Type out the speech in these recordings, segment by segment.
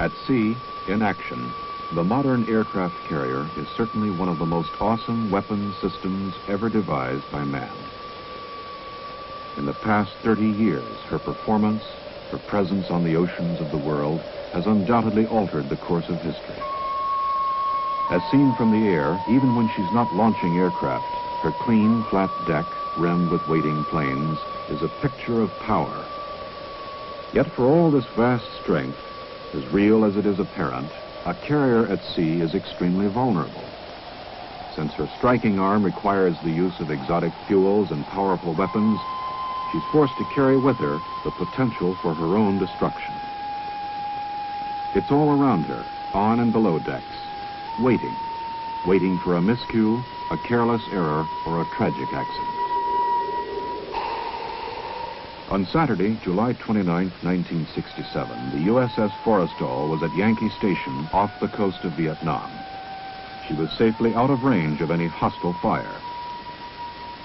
At sea, in action, the modern aircraft carrier is certainly one of the most awesome weapon systems ever devised by man. In the past 30 years, her performance, her presence on the oceans of the world, has undoubtedly altered the course of history. As seen from the air, even when she's not launching aircraft, her clean, flat deck, rimmed with waiting planes, is a picture of power. Yet for all this vast strength, as real as it is apparent, a carrier at sea is extremely vulnerable. Since her striking arm requires the use of exotic fuels and powerful weapons, she's forced to carry with her the potential for her own destruction. It's all around her, on and below decks, waiting for a miscue, a careless error, or a tragic accident. On Saturday, July 29, 1967, the USS Forrestal was at Yankee Station off the coast of Vietnam. She was safely out of range of any hostile fire.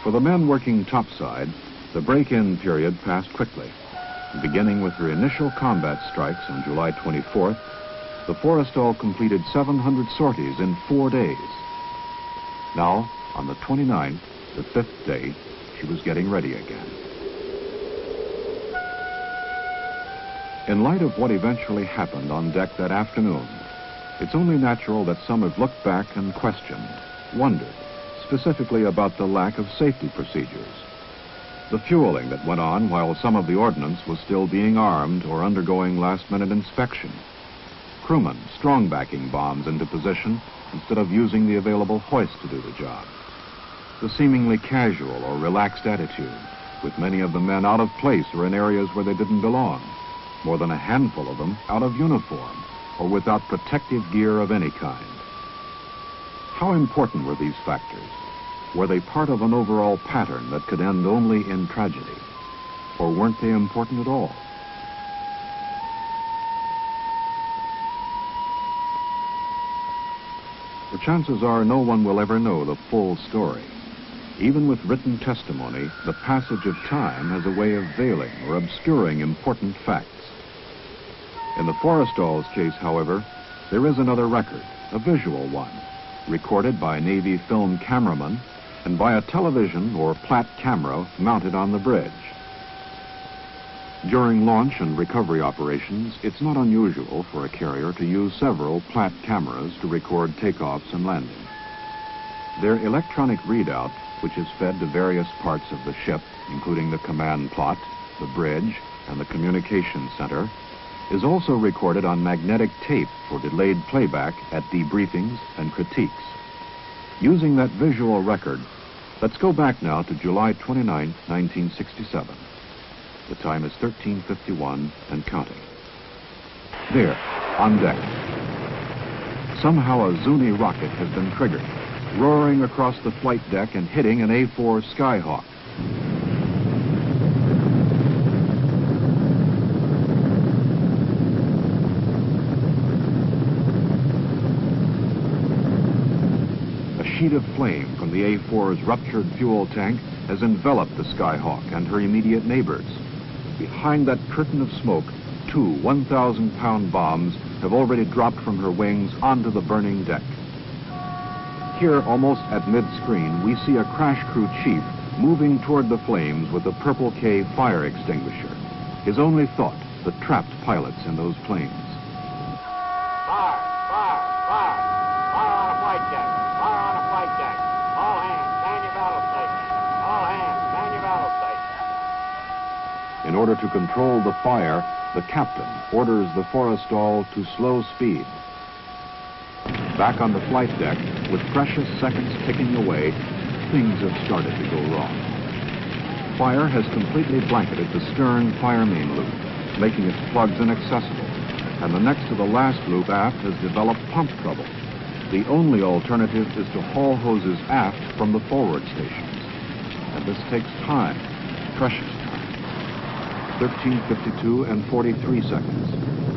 For the men working topside, the break-in period passed quickly. Beginning with her initial combat strikes on July 24th, the Forrestal completed 700 sorties in 4 days. Now, on the 29th, the 5th day, she was getting ready again. In light of what eventually happened on deck that afternoon, it's only natural that some have looked back and questioned, wondered, specifically about the lack of safety procedures. The fueling that went on while some of the ordnance was still being armed or undergoing last-minute inspection. Crewmen strong-backing bombs into position instead of using the available hoist to do the job. The seemingly casual or relaxed attitude, with many of the men out of place or in areas where they didn't belong. More than a handful of them out of uniform or without protective gear of any kind. How important were these factors? Were they part of an overall pattern that could end only in tragedy? Or weren't they important at all? The chances are no one will ever know the full story. Even with written testimony, the passage of time has a way of veiling or obscuring important facts. In the Forrestal's case, however, there is another record, a visual one, recorded by a Navy film cameraman and by a television or Platt camera mounted on the bridge. During launch and recovery operations, it's not unusual for a carrier to use several Platt cameras to record takeoffs and landings. Their electronic readout, which is fed to various parts of the ship, including the command plot, the bridge, and the communication center, is also recorded on magnetic tape for delayed playback at debriefings and critiques. Using that visual record, let's go back now to July 29, 1967. The time is 13:51 and counting. There, on deck. Somehow a Zuni rocket has been triggered, roaring across the flight deck and hitting an A-4 Skyhawk. A sheet of flame from the A-4's ruptured fuel tank has enveloped the Skyhawk and her immediate neighbors. Behind that curtain of smoke, 2 1,000-pound bombs have already dropped from her wings onto the burning deck. Here, almost at mid-screen, we see a crash crew chief moving toward the flames with a Purple K fire extinguisher. His only thought, the trapped pilots in those planes. Fire! Fire! Fire! Fire on a flight deck! Fire on a flight deck! All hands, man your battle station! All hands, man your battle station! In order to control the fire, the captain orders the Forrestal to slow speed. Back on the flight deck, with precious seconds ticking away, things have started to go wrong. Fire has completely blanketed the stern fire main loop, making its plugs inaccessible, and the next to the last loop aft has developed pump trouble. The only alternative is to haul hoses aft from the forward stations. And this takes time, precious time. 13:52 and 43 seconds.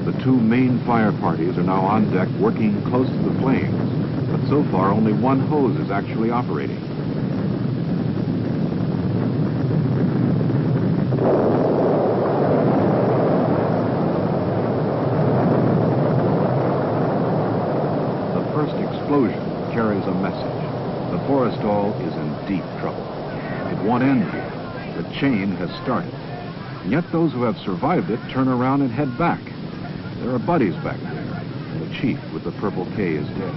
The 2 main fire parties are now on deck working close to the flames, but so far only one hose is actually operating. explosion carries a message. The Forrestal is in deep trouble. It won't end here. The chain has started. And yet those who have survived it turn around and head back. There are buddies back there. The chief with the purple K is dead.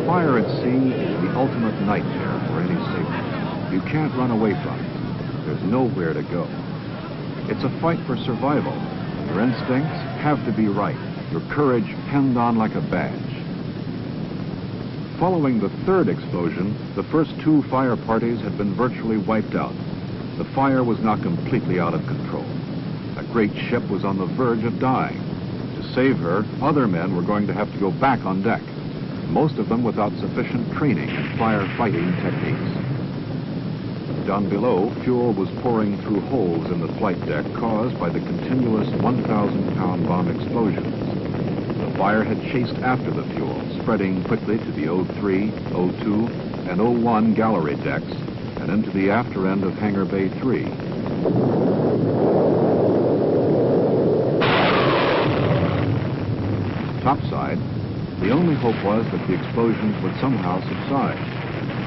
Fire at sea is the ultimate nightmare for any sailor. You can't run away from it. There's nowhere to go. It's a fight for survival. Your instincts have to be right. Your courage pinned on like a badge. Following the third explosion, the first two fire parties had been virtually wiped out. The fire was now completely out of control. A great ship was on the verge of dying. To save her, other men were going to have to go back on deck, most of them without sufficient training in firefighting techniques. Down below, fuel was pouring through holes in the flight deck caused by the continuous 1,000-pound bomb explosions. The fire had chased after the fuel, spreading quickly to the O3, O2, and O1 gallery decks and into the after end of Hangar Bay 3. Topside, the only hope was that the explosions would somehow subside.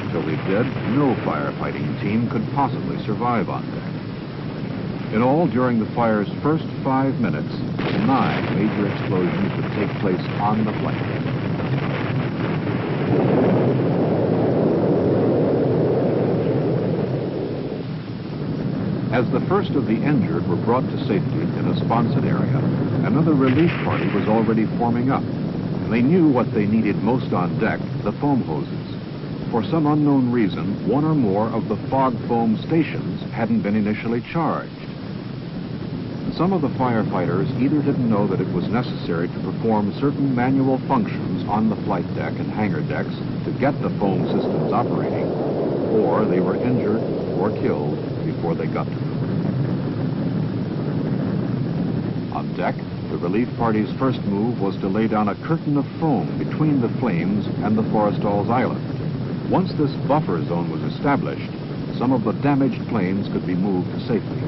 Until they did, no firefighting team could possibly survive on deck. In all, during the fire's first 5 minutes, 9 major explosions would take place on the flight deck. As the first of the injured were brought to safety in a sponsored area, another relief party was already forming up. They knew what they needed most on deck, the foam hoses. For some unknown reason, one or more of the fog foam stations hadn't been initially charged. Some of the firefighters either didn't know that it was necessary to perform certain manual functions on the flight deck and hangar decks to get the foam systems operating, or they were injured or killed before they got to them. On deck, the relief party's first move was to lay down a curtain of foam between the flames and the Forrestal's island. Once this buffer zone was established, some of the damaged planes could be moved to safety.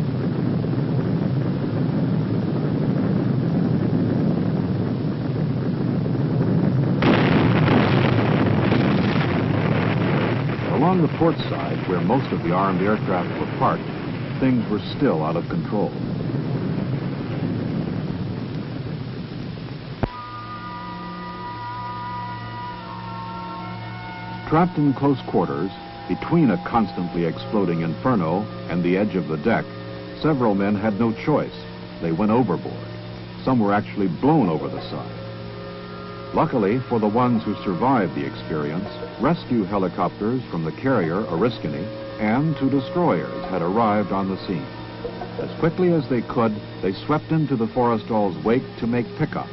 Along the port side, where most of the armed aircraft were parked, things were still out of control. Trapped in close quarters, between a constantly exploding inferno and the edge of the deck, several men had no choice. They went overboard. Some were actually blown over the side. Luckily for the ones who survived the experience, rescue helicopters from the carrier Oriskany and 2 destroyers had arrived on the scene. As quickly as they could, they swept into the Forrestal's wake to make pickups.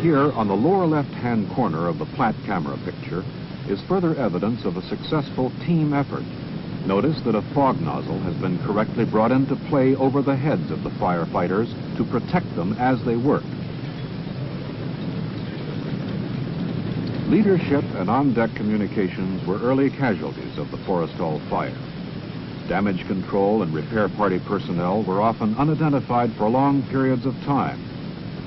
Here, on the lower left-hand corner of the Platt camera picture, is further evidence of a successful team effort. Notice that a fog nozzle has been correctly brought into play over the heads of the firefighters to protect them as they work. Leadership and on-deck communications were early casualties of the Forrestal fire. Damage control and repair party personnel were often unidentified for long periods of time.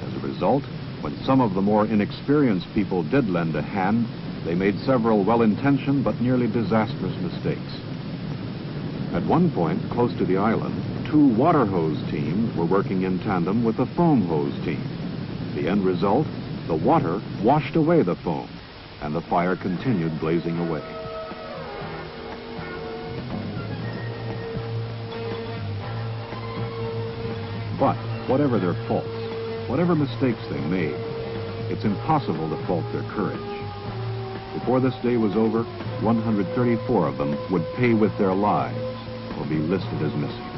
As a result, when some of the more inexperienced people did lend a hand, they made several well-intentioned but nearly disastrous mistakes. At one point, close to the island, 2 water hose teams were working in tandem with a foam hose team. The end result, the water washed away the foam, and the fire continued blazing away. But whatever their faults, whatever mistakes they made, it's impossible to fault their courage. Before this day was over, 134 of them would pay with their lives or be listed as missing.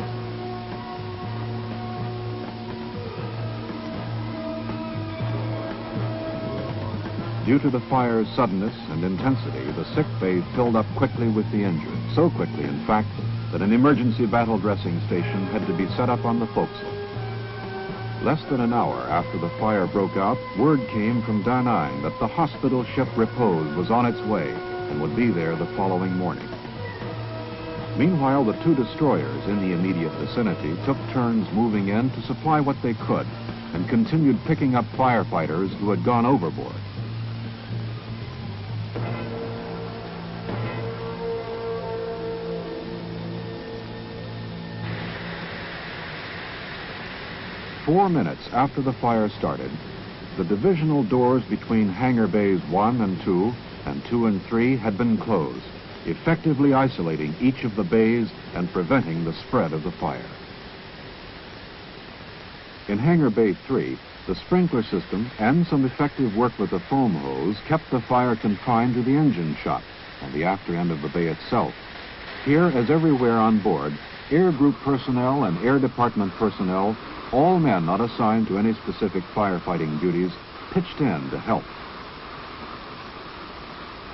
Due to the fire's suddenness and intensity, the sick bay filled up quickly with the injured. So quickly, in fact, that an emergency battle dressing station had to be set up on the forecastle. Less than an hour after the fire broke out, word came from Da Nang that the hospital ship Repose was on its way and would be there the following morning. Meanwhile, the two destroyers in the immediate vicinity took turns moving in to supply what they could and continued picking up firefighters who had gone overboard. Four minutes after the fire started, the divisional doors between hangar bays 1 and 2 and 2 and 3 had been closed, effectively isolating each of the bays and preventing the spread of the fire. In hangar bay 3, the sprinkler system and some effective work with the foam hose kept the fire confined to the engine shop and the after end of the bay itself. Here, as everywhere on board, air group personnel and air department personnel, all men not assigned to any specific firefighting duties, pitched in to help.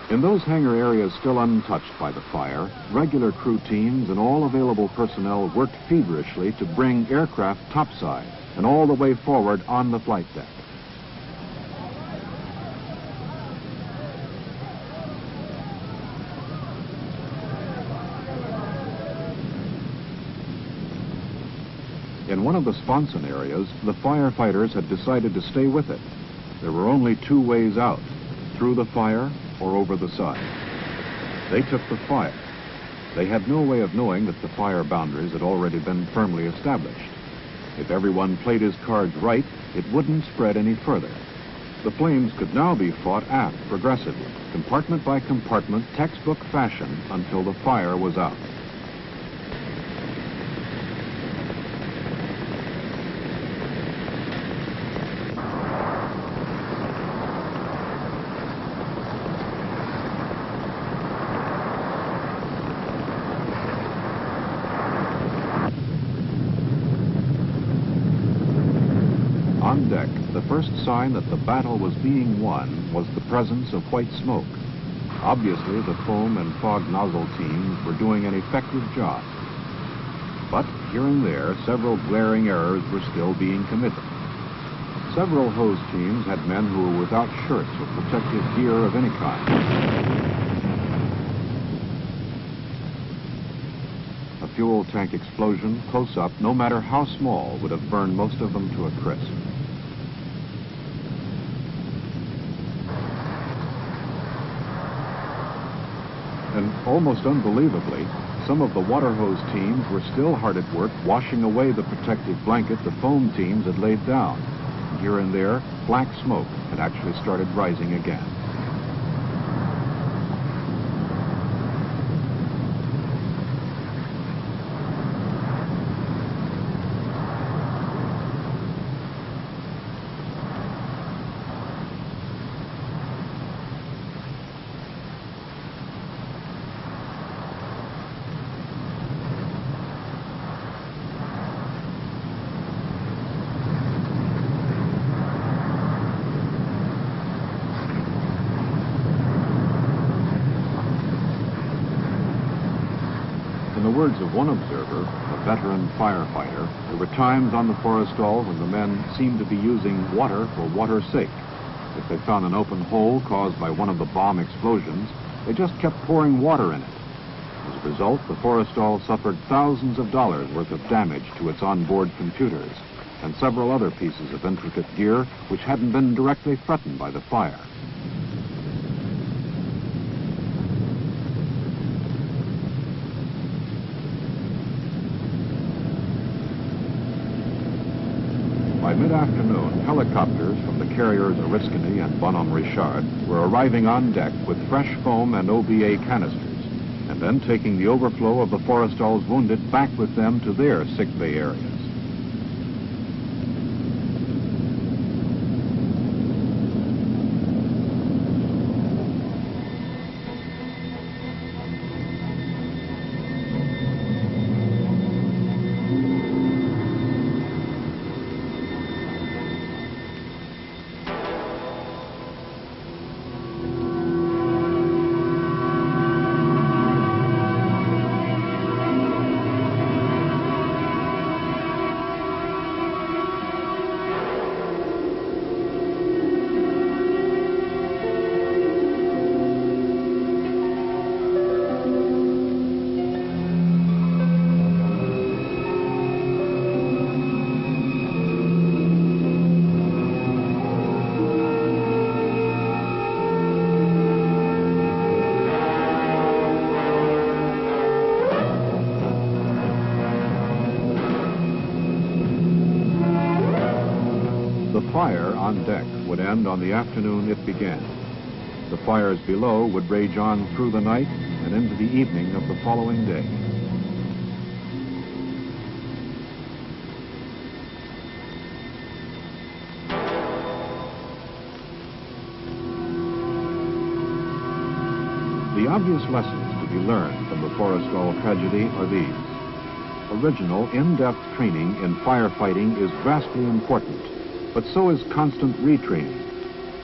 In those hangar areas still untouched by the fire, regular crew teams and all available personnel worked feverishly to bring aircraft topside and all the way forward on the flight deck. In one of the sponson areas, the firefighters had decided to stay with it. There were only two ways out, through the fire or over the side. They took the fire. They had no way of knowing that the fire boundaries had already been firmly established. If everyone played his cards right, it wouldn't spread any further. The flames could now be fought aft progressively, compartment by compartment, textbook fashion, until the fire was out. On deck, the first sign that the battle was being won was the presence of white smoke. Obviously, the foam and fog nozzle teams were doing an effective job. But here and there, several glaring errors were still being committed. Several hose teams had men who were without shirts or protective gear of any kind. A fuel tank explosion, close up, no matter how small, would have burned most of them to a crisp. And almost unbelievably, some of the water hose teams were still hard at work washing away the protective blanket the foam teams had laid down. Here and there, black smoke had actually started rising again. In the words of one observer, a veteran firefighter, there were times on the Forrestal when the men seemed to be using water for water's sake. If they found an open hole caused by one of the bomb explosions, they just kept pouring water in it. As a result, the Forrestal suffered thousands of dollars worth of damage to its onboard computers and several other pieces of intricate gear which hadn't been directly threatened by the fire. By mid-afternoon, helicopters from the carriers Oriskany and Bonhomme Richard were arriving on deck with fresh foam and OBA canisters, and then taking the overflow of the Forrestal's wounded back with them to their sick bay areas. fire on deck would end on the afternoon it began. The fires below would rage on through the night and into the evening of the following day. The obvious lessons to be learned from the Forrestal tragedy are these. Original, in-depth training in firefighting is vastly important, but so is constant retraining.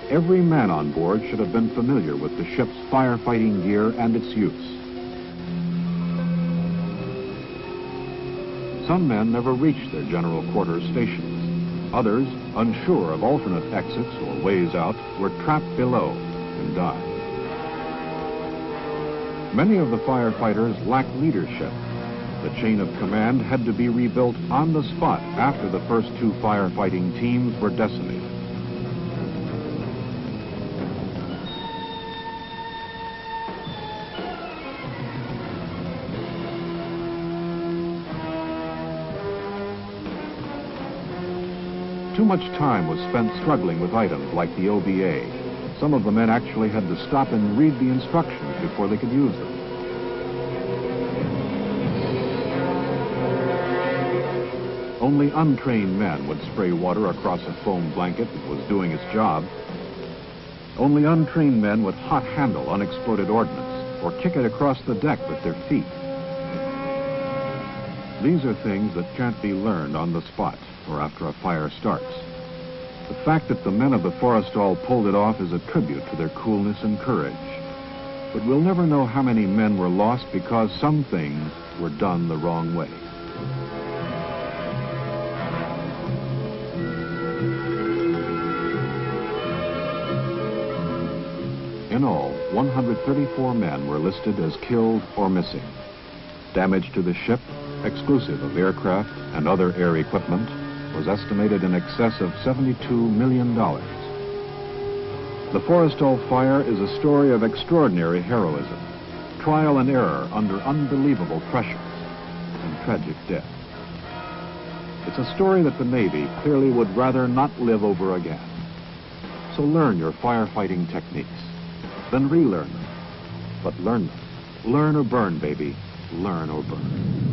Every man on board should have been familiar with the ship's firefighting gear and its use. Some men never reached their general quarters stations. Others, unsure of alternate exits or ways out, were trapped below and died. Many of the firefighters lacked leadership. The chain of command had to be rebuilt on the spot after the first two firefighting teams were decimated. Too much time was spent struggling with items like the OBA. Some of the men actually had to stop and read the instructions before they could use them. Only untrained men would spray water across a foam blanket that was doing its job. Only untrained men would hot handle unexploded ordnance or kick it across the deck with their feet. These are things that can't be learned on the spot or after a fire starts. The fact that the men of the Forrestal pulled it off is a tribute to their coolness and courage. But we'll never know how many men were lost because some things were done the wrong way. In all, 134 men were listed as killed or missing. Damage to the ship, exclusive of aircraft and other air equipment, was estimated in excess of $72 million. The Forrestal fire is a story of extraordinary heroism, trial and error under unbelievable pressure, and tragic death. It's a story that the Navy clearly would rather not live over again. So learn your firefighting techniques, then relearn them. But learn them. Learn or burn, baby. Learn or burn.